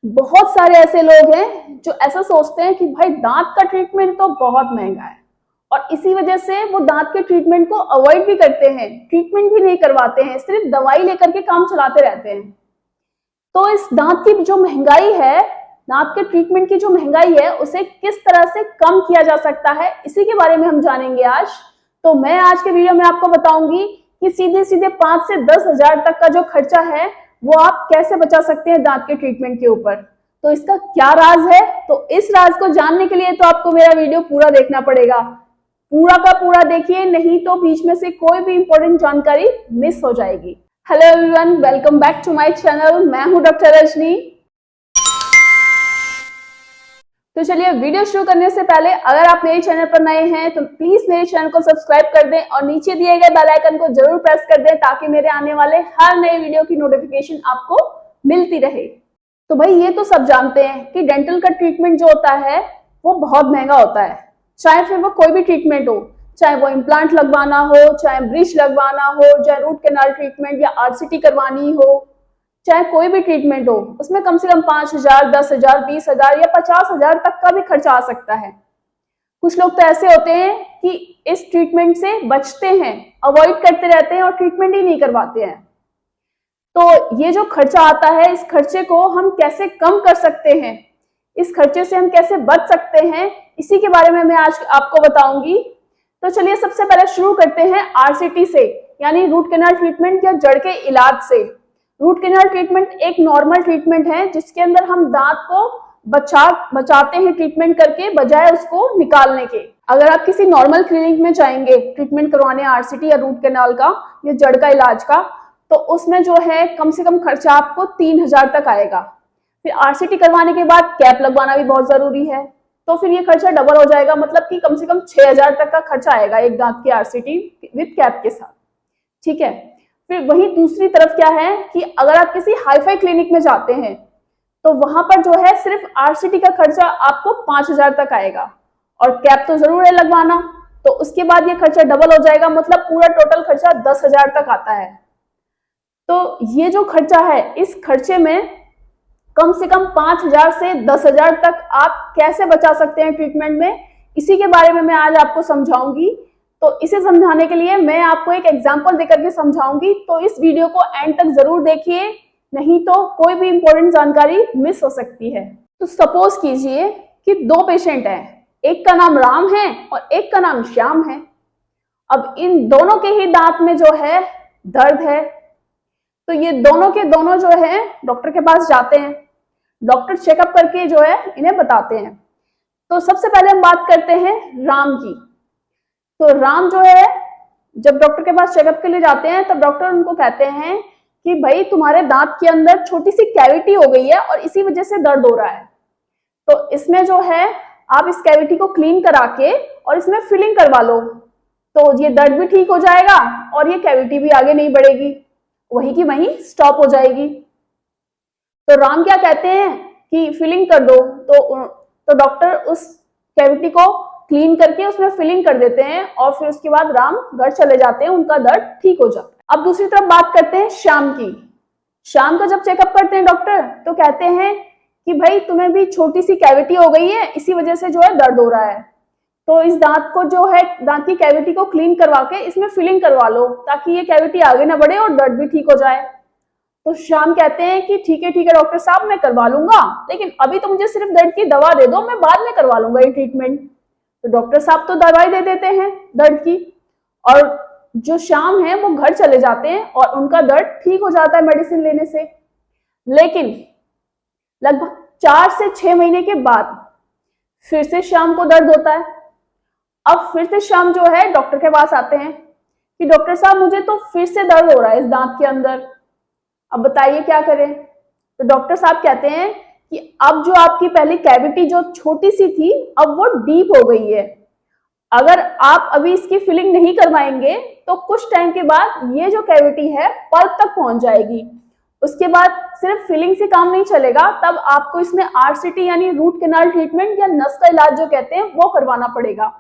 बहुत सारे ऐसे लोग हैं जो ऐसा सोचते हैं कि भाई दांत का ट्रीटमेंट तो बहुत महंगा है और इसी वजह से वो दांत के ट्रीटमेंट को अवॉइड भी करते हैं, ट्रीटमेंट भी नहीं करवाते हैं, सिर्फ दवाई लेकर के काम चलाते रहते हैं। तो इस दांत की जो महंगाई है, दांत के ट्रीटमेंट की जो महंगाई है, उसे किस तरह से कम किया जा सकता है, इसी के बारे में हम जानेंगे आज। तो मैं आज के वीडियो में आपको बताऊंगी कि सीधे सीधे 5 से 10 हजार तक का जो खर्चा है वो आप कैसे बचा सकते हैं दांत के ट्रीटमेंट के ऊपर। तो इसका क्या राज है, तो इस राज को जानने के लिए तो आपको मेरा वीडियो पूरा देखना पड़ेगा। पूरा का पूरा देखिए, नहीं तो बीच में से कोई भी इंपॉर्टेंट जानकारी मिस हो जाएगी। Hello everyone, welcome back to my channel. मैं हूं डॉक्टर रजनी। तो चलिए वीडियो शुरू करने से पहले अगर आप मेरे चैनल पर नए हैं तो प्लीज मेरे चैनल को सब्सक्राइब कर दें और नीचे दिए गए बेल आइकन को जरूर प्रेस कर दें ताकि मेरे आने वाले हर नए वीडियो की नोटिफिकेशन आपको मिलती रहे। तो भाई ये तो सब जानते हैं कि डेंटल का ट्रीटमेंट जो होता है वो बहुत महंगा होता है, चाहे फिर वो कोई भी ट्रीटमेंट हो, चाहे वो इम्प्लांट लगवाना हो, चाहे ब्रिज लगवाना हो, चाहे रूट कैनाल ट्रीटमेंट या आरसीटी करवानी हो, चाहे कोई भी ट्रीटमेंट हो, उसमें कम से कम 5,000, 10,000, 20,000 या 50,000 तक का भी खर्चा आ सकता है। कुछ लोग तो ऐसे होते हैं कि इस ट्रीटमेंट से बचते हैं, अवॉइड करते रहते हैं और ट्रीटमेंट ही नहीं करवाते हैं। तो ये जो खर्चा आता है, इस खर्चे को हम कैसे कम कर सकते हैं, इस खर्चे से हम कैसे बच सकते हैं, इसी के बारे में मैं आज आपको बताऊंगी। तो चलिए सबसे पहले शुरू करते हैं आरसीटी से, यानी रूट कैनाल ट्रीटमेंट या जड़ के इलाज से। रूट कैनाल ट्रीटमेंट एक नॉर्मल ट्रीटमेंट है जिसके अंदर हम दांत को बचाते हैं ट्रीटमेंट करके, बजाय उसको निकालने के। अगर आप किसी नॉर्मल क्लिनिक में जाएंगे ट्रीटमेंट करवाने आरसीटी या रूट कैनाल का या जड़ का इलाज का, तो उसमें जो है कम से कम खर्चा आपको 3,000 तक आएगा। फिर आरसीटी करवाने के बाद कैप लगवाना भी बहुत जरूरी है, तो फिर ये खर्चा डबल हो जाएगा, मतलब कि कम से कम 6,000 तक का खर्चा आएगा एक दांत की आरसीटी विद कैप के साथ। ठीक है। फिर वही दूसरी तरफ क्या है कि अगर आप किसी हाईफाई क्लिनिक में जाते हैं तो वहां पर जो है सिर्फ आरसीटी का खर्चा आपको 5,000 तक आएगा और कैप तो जरूर है लगवाना, तो उसके बाद ये खर्चा डबल हो जाएगा, मतलब पूरा टोटल खर्चा 10,000 तक आता है। तो ये जो खर्चा है, इस खर्चे में कम से कम 5,000 से 10,000 तक आप कैसे बचा सकते हैं ट्रीटमेंट में, इसी के बारे में मैं आज आपको समझाऊंगी। तो इसे समझाने के लिए मैं आपको एक एग्जांपल देकर के समझाऊंगी, तो इस वीडियो को एंड तक जरूर देखिए, नहीं तो कोई भी इंपॉर्टेंट जानकारी मिस हो सकती है। तो सपोज कीजिए कि दो पेशेंट हैं, एक का नाम राम है और एक का नाम श्याम है। अब इन दोनों के ही दांत में जो है दर्द है, तो ये दोनों के दोनों जो है डॉक्टर के पास जाते हैं, डॉक्टर चेकअप करके जो है इन्हें बताते हैं। तो सबसे पहले हम बात करते हैं राम की। तो राम जो है जब डॉक्टर के पास चेकअप के लिए जाते हैं तब डॉक्टर उनको कहते हैं कि भाई तुम्हारे दांत के अंदर छोटी सी कैविटी हो गई है और इसी वजह से दर्द हो रहा है, तो इसमें जो है आप इस कैविटी को क्लीन करा के और इसमें फिलिंग करवा लो, तो ये दर्द भी ठीक हो जाएगा और ये कैविटी भी आगे नहीं बढ़ेगी, वही की वहीं स्टॉप हो जाएगी। तो राम क्या कहते हैं कि फिलिंग कर दो, तो डॉक्टर उस कैविटी को क्लीन करके उसमें फिलिंग कर देते हैं और फिर उसके बाद राम घर चले जाते हैं, उनका दर्द ठीक हो जाता है। अब दूसरी तरफ बात करते हैं श्याम की। श्याम का जब चेकअप करते हैं डॉक्टर तो कहते हैं कि भाई तुम्हें भी छोटी सी कैविटी हो गई है, इसी वजह से जो है दर्द हो रहा है, तो इस दांत को जो है दांत की कैविटी को क्लीन करवा के इसमें फिलिंग करवा लो ताकि ये कैविटी आगे ना बढ़े और दर्द भी ठीक हो जाए। तो श्याम कहते हैं कि ठीक है डॉक्टर साहब, मैं करवा लूंगा, लेकिन अभी तो मुझे सिर्फ दर्द की दवा दे दो, मैं बाद में करवा लूंगा ये ट्रीटमेंट। तो डॉक्टर साहब तो दवाई दे देते हैं दर्द की, और जो श्याम है वो घर चले जाते हैं और उनका दर्द ठीक हो जाता है मेडिसिन लेने से। लेकिन लगभग 4 से 6 महीने के बाद फिर से श्याम को दर्द होता है। अब फिर से श्याम जो है डॉक्टर के पास आते हैं कि डॉक्टर साहब मुझे तो फिर से दर्द हो रहा है इस दांत के अंदर, अब बताइए क्या करें। तो डॉक्टर साहब कहते हैं कि अब जो आपकी पहली कैविटी जो छोटी सी थी अब वो डीप हो गई है, अगर आप अभी इसकी फिलिंग नहीं करवाएंगे तो कुछ टाइम के बाद ये जो कैविटी है पल्प तक पहुंच जाएगी, उसके बाद सिर्फ फिलिंग से काम नहीं चलेगा, तब आपको इसमें आरसीटी यानी रूट कैनाल ट्रीटमेंट या नस का इलाज जो कहते हैं वो करवाना पड़ेगा।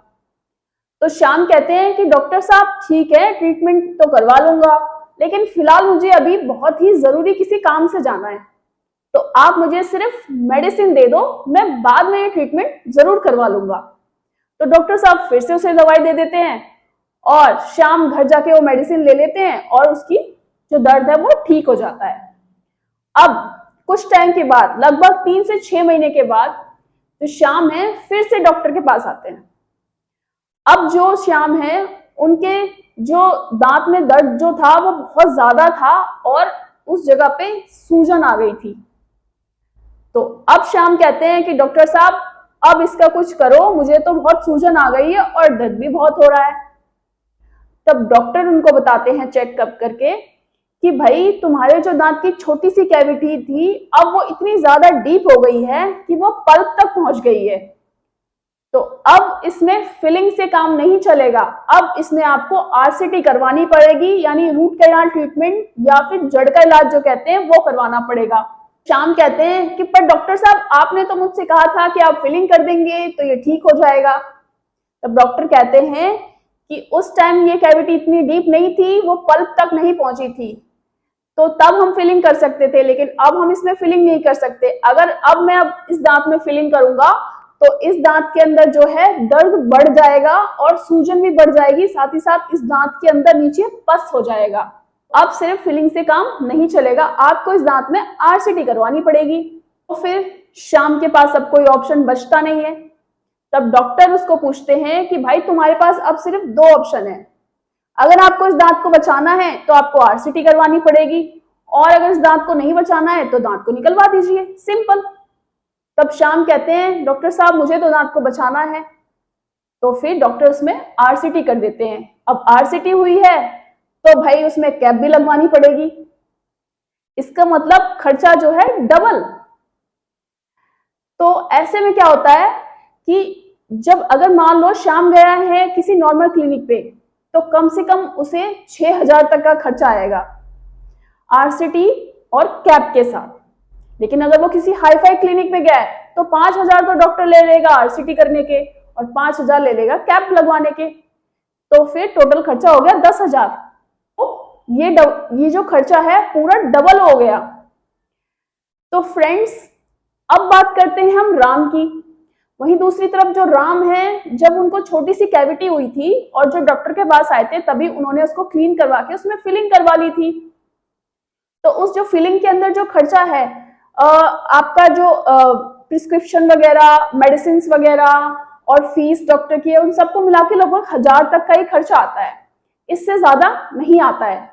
तो श्याम कहते हैं कि डॉक्टर साहब ठीक है ट्रीटमेंट तो करवा लूंगा, लेकिन फिलहाल मुझे अभी बहुत ही जरूरी किसी काम से जाना है, तो आप मुझे सिर्फ मेडिसिन दे दो, मैं बाद में ये ट्रीटमेंट जरूर करवा लूंगा। तो डॉक्टर साहब फिर से उसे दवाई दे देते हैं और शाम घर जाके वो मेडिसिन ले लेते हैं और उसकी जो दर्द है वो ठीक हो जाता है। अब कुछ टाइम के बाद, लगभग 3 से 6 महीने के बाद, जो श्याम है फिर से डॉक्टर के पास आते हैं। अब जो श्याम है उनके जो दांत में दर्द जो था वो बहुत ज्यादा था और उस जगह पे सूजन आ गई थी। तो अब श्याम कहते हैं कि डॉक्टर साहब अब इसका कुछ करो, मुझे तो बहुत सूजन आ गई है और दर्द भी बहुत हो रहा है। तब डॉक्टर उनको बताते हैं चेकअप करके कि भाई तुम्हारे जो दांत की छोटी सी कैविटी थी अब वो इतनी ज्यादा डीप हो गई है कि वो पल्प तक पहुंच गई है। तो अब इसमें फिलिंग से काम नहीं चलेगा, अब इसमें आपको आरसीटी करवानी पड़ेगी, यानी रूट कैनाल ट्रीटमेंट या फिर जड़ का इलाज जो कहते हैं वो करवाना पड़ेगा। श्याम कहते हैं कि पर डॉक्टर साहब आपने तो मुझसे कहा था कि आप फिलिंग कर देंगे तो ये ठीक हो जाएगा। तब डॉक्टर कहते हैं कि उस टाइम ये कैविटी इतनी डीप नहीं थी, वो पल्प तक नहीं पहुंची थी, तो तब हम फिलिंग कर सकते थे, लेकिन अब हम इसमें फिलिंग नहीं कर सकते। अगर अब मैं इस दांत में फिलिंग करूंगा तो इस दांत के अंदर जो है दर्द बढ़ जाएगा और सूजन भी बढ़ जाएगी, साथ ही साथ इस दांत के अंदर नीचे पस हो जाएगा। अब सिर्फ फिलिंग से काम नहीं चलेगा, आपको इस दांत में आरसीटी करवानी पड़ेगी। तो फिर श्याम के पास अब कोई ऑप्शन बचता नहीं है। तब डॉक्टर उसको पूछते हैं कि भाई तुम्हारे पास अब सिर्फ 2 ऑप्शन है, अगर आपको इस दांत को बचाना है तो आपको आरसीटी करवानी पड़ेगी, और अगर इस दांत को नहीं बचाना है तो दांत को निकलवा दीजिए, सिंपल। तब श्याम कहते हैं डॉक्टर साहब मुझे तो दांत को बचाना है। तो फिर डॉक्टर उसमें आरसीटी कर देते हैं। अब आरसीटी हुई है तो भाई उसमें कैप भी लगवानी पड़ेगी, इसका मतलब खर्चा जो है डबल। तो ऐसे में क्या होता है कि जब अगर मान लो श्याम गया है किसी नॉर्मल क्लिनिक पे तो कम से कम उसे 6,000 तक का खर्चा आएगा आरसीटी और कैप के साथ। लेकिन अगर वो किसी हाईफाई क्लिनिक में गया है तो 5,000 तो डॉक्टर ले लेगा आरसीटी करने के और 5,000 ले लेगा कैप लगवाने के, तो फिर टोटल खर्चा हो गया 10,000। तो ये जो खर्चा है पूरा डबल हो गया। तो फ्रेंड्स अब बात करते हैं हम राम की। वहीं दूसरी तरफ जो राम है, जब उनको छोटी सी कैविटी हुई थी और जो डॉक्टर के पास आए थे तभी उन्होंने उसको क्लीन करवा के उसमें फिलिंग करवा ली थी। तो उस जो फिलिंग के अंदर जो खर्चा है, आपका जो प्रिस्क्रिप्शन वगैरह, मेडिसिन वगैरह और फीस डॉक्टर की है, उन सबको मिला के लगभग 1,000 तक का ही खर्चा आता है, इससे ज्यादा नहीं आता है।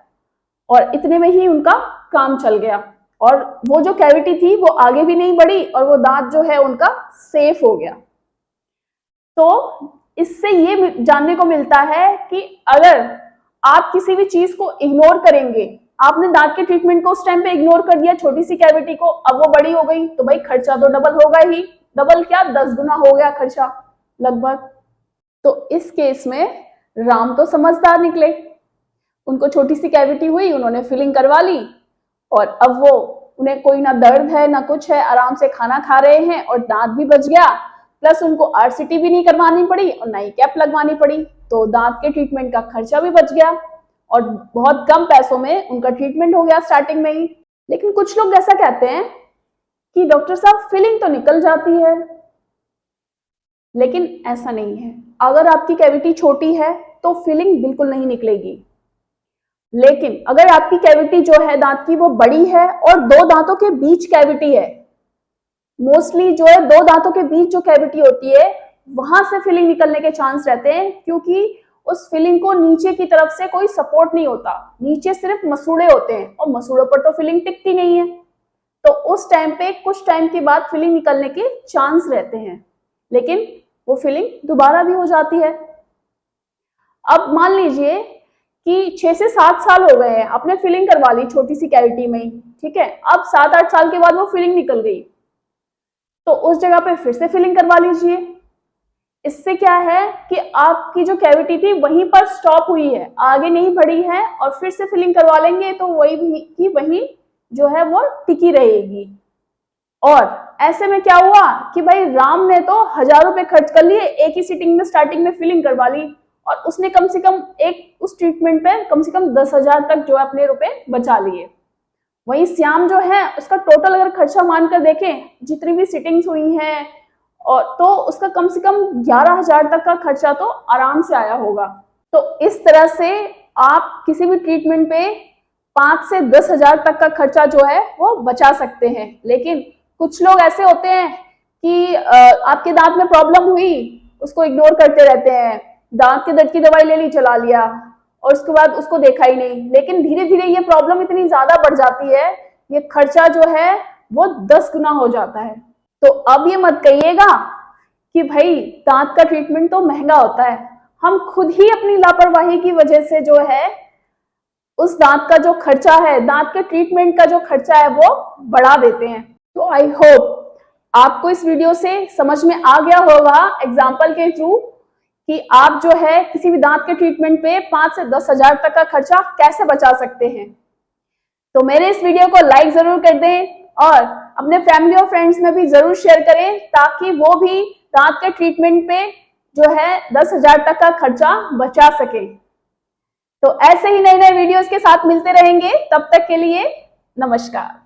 और इतने में ही उनका काम चल गया और वो जो कैविटी थी वो आगे भी नहीं बढ़ी और वो दांत जो है उनका सेफ हो गया। तो इससे ये जानने को मिलता है कि अगर आप किसी भी चीज को इग्नोर करेंगे, आपने दांत के ट्रीटमेंट को उस टाइम पे इग्नोर कर दिया, छोटी सी कैविटी को, अब वो बड़ी हो गई तो भाई खर्चा तो डबल होगा ही, डबल क्या 10 गुना हो गया खर्चा लगभग। तो इस केस में राम तो समझदार निकले, उनको छोटी सी कैविटी हुई, उन्होंने फिलिंग करवा ली और अब वो उन्हें कोई ना दर्द है ना कुछ है, आराम से खाना खा रहे हैं और दांत भी बच गया, प्लस उनको आरसीटी भी नहीं करवानी पड़ी और ना ही कैप लगवानी पड़ी। तो दांत के ट्रीटमेंट का खर्चा भी बच गया और बहुत कम पैसों में उनका ट्रीटमेंट हो गया स्टार्टिंग में ही। लेकिन कुछ लोग ऐसा कहते हैं कि डॉक्टर साहब फिलिंग तो निकल जाती है, लेकिन ऐसा नहीं है। अगर आपकी कैविटी छोटी है तो फिलिंग बिल्कुल नहीं निकलेगी, लेकिन अगर आपकी कैविटी जो है दांत की वो बड़ी है और 2 दांतों के बीच कैविटी है, मोस्टली जो है 2 दांतों के बीच जो कैविटी होती है वहां से फिलिंग निकलने के चांस रहते हैं, क्योंकि उस फिलिंग को नीचे की तरफ से कोई सपोर्ट नहीं होता, नीचे सिर्फ मसूड़े होते हैं और मसूड़ों पर तो फिलिंग टिकती नहीं है। तो उस टाइम पे कुछ टाइम के बाद फिलिंग निकलने के चांस रहते हैं, लेकिन वो फिलिंग दोबारा भी हो जाती है। अब मान लीजिए कि 6 से 7 साल हो गए हैं, आपने फिलिंग करवा ली छोटी सी कैविटी में ही, ठीक है, अब 7-8 साल के बाद वो फिलिंग निकल गई तो उस जगह पे फिर से फिलिंग करवा लीजिए। इससे क्या है कि आपकी जो कैविटी थी वहीं पर स्टॉप हुई है, आगे नहीं बढ़ी है, और फिर से फिलिंग करवा लेंगे तो वही जो है वो टिकी रहेगी। और ऐसे में क्या हुआ कि भाई राम ने तो 1,000 रुपए खर्च कर लिए एक ही सिटिंग में, स्टार्टिंग में फिलिंग करवा ली और उसने कम से कम उस ट्रीटमेंट पे कम से कम 10,000 तक जो है अपने रुपए बचा लिए। वही श्याम जो है उसका टोटल अगर खर्चा मानकर देखें, जितनी भी सिटिंग्स हुई हैं, और तो उसका कम से कम 11,000 तक का खर्चा तो आराम से आया होगा। तो इस तरह से आप किसी भी ट्रीटमेंट पे 5 से 10,000 तक का खर्चा जो है वो बचा सकते हैं। लेकिन कुछ लोग ऐसे होते हैं कि आपके दांत में प्रॉब्लम हुई, उसको इग्नोर करते रहते हैं, दांत के दर्द की दवाई ले ली, चला लिया, और उसके बाद उसको देखा ही नहीं। लेकिन धीरे धीरे ये प्रॉब्लम इतनी ज्यादा बढ़ जाती है, ये खर्चा जो है वो 10 गुना हो जाता है। तो अब ये मत कहिएगा कि भाई दांत का ट्रीटमेंट तो महंगा होता है। हम खुद ही अपनी लापरवाही की वजह से जो है उस दांत का जो खर्चा है, दांत के ट्रीटमेंट का जो खर्चा है वो बढ़ा देते हैं। तो आई होप आपको इस वीडियो से समझ में आ गया होगा एग्जाम्पल के थ्रू कि आप जो है किसी भी दांत के ट्रीटमेंट पे 5 से 10,000 तक का खर्चा कैसे बचा सकते हैं। तो मेरे इस वीडियो को लाइक जरूर कर दें और अपने फैमिली और फ्रेंड्स में भी जरूर शेयर करें, ताकि वो भी दांत के ट्रीटमेंट पे जो है 10,000 तक का खर्चा बचा सके। तो ऐसे ही नए नए वीडियोस के साथ मिलते रहेंगे, तब तक के लिए नमस्कार।